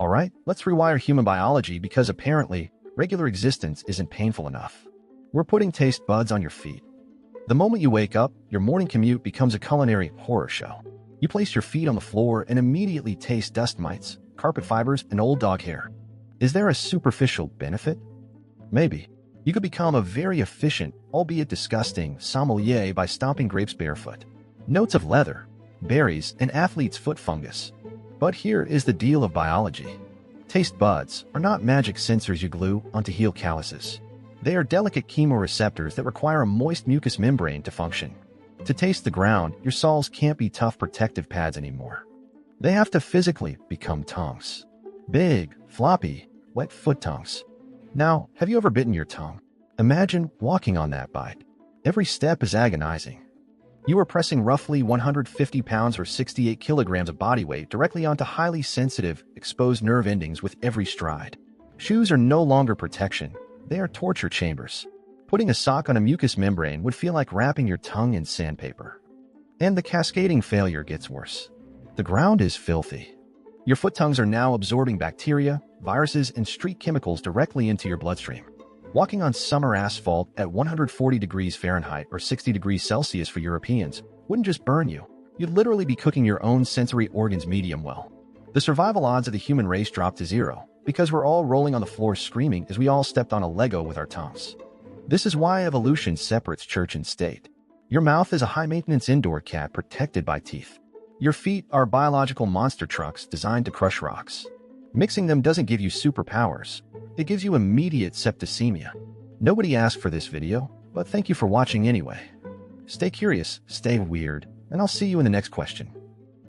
Alright, let's rewire human biology because apparently, regular existence isn't painful enough. We're putting taste buds on your feet. The moment you wake up, your morning commute becomes a culinary horror show. You place your feet on the floor and immediately taste dust mites, carpet fibers, and old dog hair. Is there a superficial benefit? Maybe. You could become a very efficient, albeit disgusting, sommelier by stomping grapes barefoot. Notes of leather, berries, and athlete's foot fungus. But here is the deal of biology. Taste buds are not magic sensors you glue onto heel calluses. They are delicate chemoreceptors that require a moist mucous membrane to function. To taste the ground, your soles can't be tough protective pads anymore. They have to physically become tongues. Big, floppy, wet foot tongues. Now, have you ever bitten your tongue? Imagine walking on that bite. Every step is agonizing. You are pressing roughly 150 pounds or 68 kilograms of body weight directly onto highly sensitive, exposed nerve endings with every stride. Shoes are no longer protection. They are torture chambers. Putting a sock on a mucous membrane would feel like wrapping your tongue in sandpaper. And the cascading failure gets worse. The ground is filthy. Your foot tongues are now absorbing bacteria, viruses, and street chemicals directly into your bloodstream. Walking on summer asphalt at 140 degrees Fahrenheit or 60 degrees Celsius for Europeans wouldn't just burn you. You'd literally be cooking your own sensory organs medium well. The survival odds of the human race drop to zero because we're all rolling on the floor screaming as we all stepped on a Lego with our tongues. This is why evolution separates church and state. Your mouth is a high-maintenance indoor cat protected by teeth. Your feet are biological monster trucks designed to crush rocks. Mixing them doesn't give you superpowers. It gives you immediate septicemia. Nobody asked for this video, but thank you for watching anyway. Stay curious, stay weird, and I'll see you in the next question.